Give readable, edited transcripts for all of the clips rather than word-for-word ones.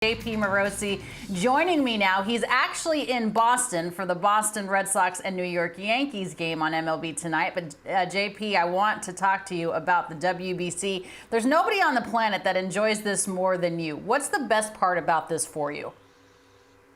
JP Morosi joining me now. He's actually in Boston for the Boston Red Sox and New York Yankees game on MLB tonight. But JP, I want to talk to you about the WBC. There's nobody on the planet that enjoys this more than you. What's the best part about this for you?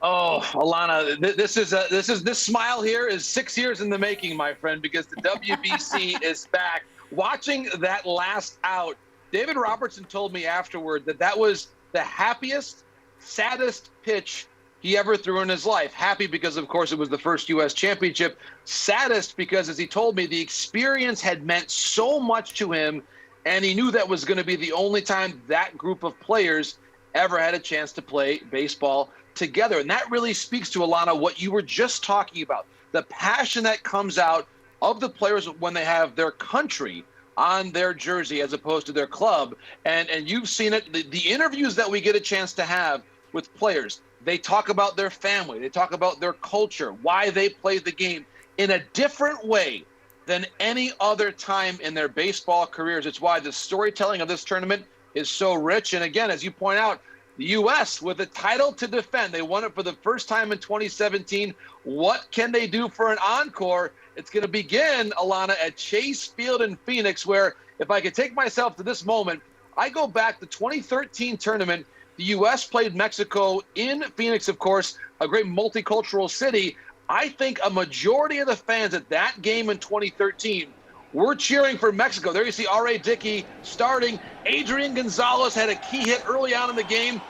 Oh, Alana, this smile here is 6 years in the making, my friend, because the WBC is back. Watching that last out, David Robertson told me afterward that was the happiest, saddest pitch he ever threw in his life. Happy because, of course, it was the first U.S. championship. Saddest because, as he told me, the experience had meant so much to him, and he knew that was going to be the only time that group of players ever had a chance to play baseball together. And that really speaks to, Alana, what you were just talking about, the passion that comes out of the players when they have their country on their jersey as opposed to their club. And you've seen it, the interviews that we get a chance to have with players, they talk about their family, they talk about their culture, why they play the game in a different way than any other time in their baseball careers. It's why the storytelling of this tournament is so rich. And again, as you point out, the U.S. with a title to defend. They won it for the first time in 2017. What can they do for an encore? It's going to begin, Alana, at Chase Field in Phoenix, where if I could take myself to this moment, I go back to the 2013 tournament. The U.S. played Mexico in Phoenix, of course, a great multicultural city. I think a majority of the fans at that game in 2013 were cheering for Mexico. There you see R.A. Dickey starting. Adrian Gonzalez had a key hit early on in the game.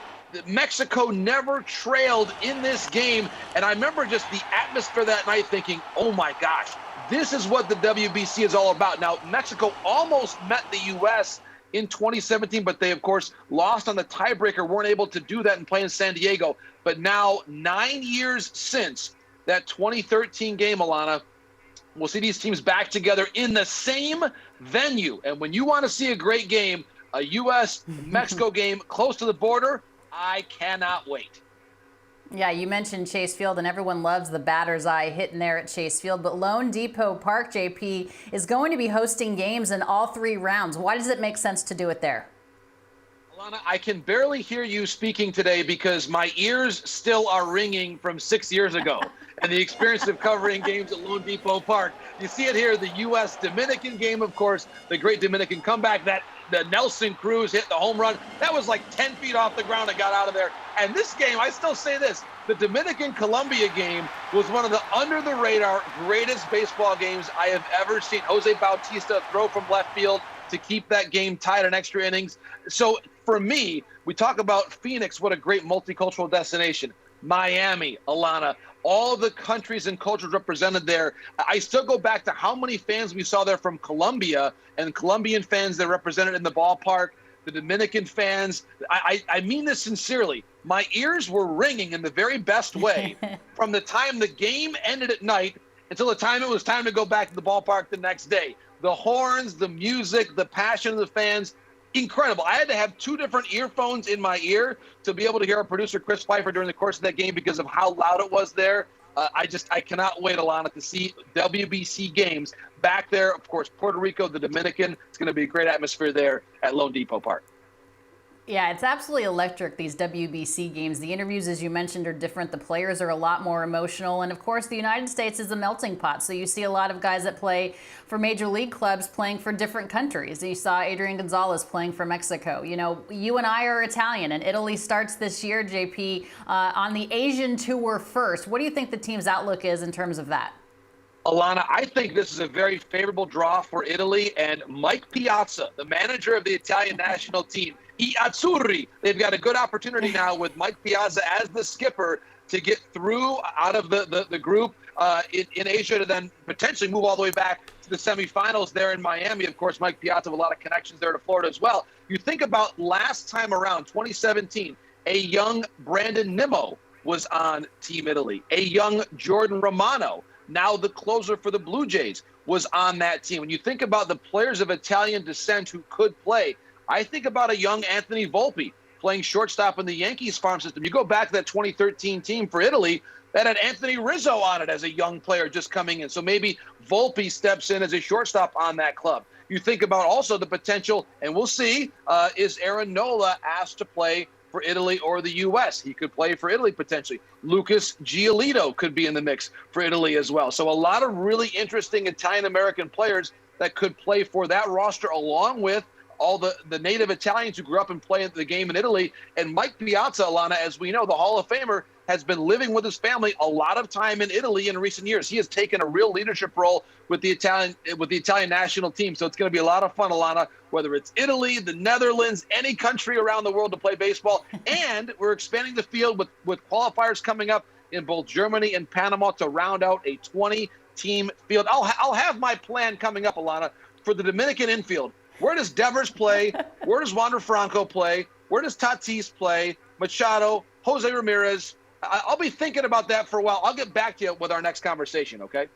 Mexico never trailed in this game. And I remember just the atmosphere that night thinking, oh my gosh, this is what the WBC is all about. Now, Mexico almost met the U.S. in 2017, but they, of course, lost on the tiebreaker, weren't able to do that and play in San Diego. But now, 9 years since that 2013 game, Alana, we'll see these teams back together in the same venue. And when you want to see a great game, a U.S.-Mexico game close to the border, I cannot wait. Yeah, you mentioned Chase Field, and everyone loves the batter's eye hitting there at Chase Field. But Lone Depot Park, JP, is going to be hosting games in all three rounds. Why does it make sense to do it there? Alana, I can barely hear you speaking today because my ears still are ringing from 6 years ago and the experience of covering games at Lone Depot Park. You see it here, the U.S.-Dominican game, of course, the great Dominican comeback, that the Nelson Cruz hit the home run. That was like 10 feet off the ground and got out of there. And this game, I still say this, the Dominican-Colombia game was one of the under-the-radar greatest baseball games I have ever seen. Jose Bautista throw from left field to keep that game tied in extra innings. So for me, we talk about Phoenix, what a great multicultural destination. Miami, Alana, all the countries and cultures represented there. I still go back to how many fans we saw there from Colombia and Colombian fans that represented in the ballpark, the Dominican fans. I mean this sincerely. My ears were ringing in the very best way from the time the game ended at night until the time it was time to go back to the ballpark the next day. The horns, the music, the passion of the fans, incredible. I had to have two different earphones in my ear to be able to hear our producer, Chris Pfeiffer, during the course of that game because of how loud it was there. I cannot wait, Alana, to see WBC games back there. Of course, Puerto Rico, the Dominican. It's going to be a great atmosphere there at Lone Depot Park. Yeah, it's absolutely electric, these WBC games. The interviews, as you mentioned, are different. The players are a lot more emotional. And, of course, the United States is a melting pot. So you see a lot of guys that play for major league clubs playing for different countries. You saw Adrian Gonzalez playing for Mexico. You know, you and I are Italian, and Italy starts this year, JP, on the Asian tour first. What do you think the team's outlook is in terms of that? Alana, I think this is a very favorable draw for Italy, and Mike Piazza, the manager of the Italian national team, I Azzurri, they've got a good opportunity now with Mike Piazza as the skipper to get through out of the group in Asia to then potentially move all the way back to the semifinals there in Miami. Of course, Mike Piazza with a lot of connections there to Florida as well. You think about last time around, 2017, a young Brandon Nimmo was on Team Italy. A young Jordan Romano, now the closer for the Blue Jays, was on that team. When you think about the players of Italian descent who could play, I think about a young Anthony Volpe playing shortstop in the Yankees farm system. You go back to that 2013 team for Italy that had Anthony Rizzo on it as a young player just coming in. So maybe Volpe steps in as a shortstop on that club. You think about also the potential, and we'll see, is Aaron Nola asked to play for Italy or the U.S. He could play for Italy potentially. Lucas Giolito could be in the mix for Italy as well. So a lot of really interesting Italian-American players that could play for that roster, along with all the native Italians who grew up and played the game in Italy. And Mike Piazza, Alana, as we know, the Hall of Famer, has been living with his family a lot of time in Italy in recent years. He has taken a real leadership role with the Italian national team. So it's going to be a lot of fun, Alana, whether it's Italy, the Netherlands, any country around the world to play baseball. And we're expanding the field with qualifiers coming up in both Germany and Panama to round out a 20-team field. I'll have my plan coming up, Alana, for the Dominican infield. Where does Devers play? Where does Wander Franco play? Where does Tatis play? Machado, Jose Ramirez. I'll be thinking about that for a while. I'll get back to you with our next conversation, okay?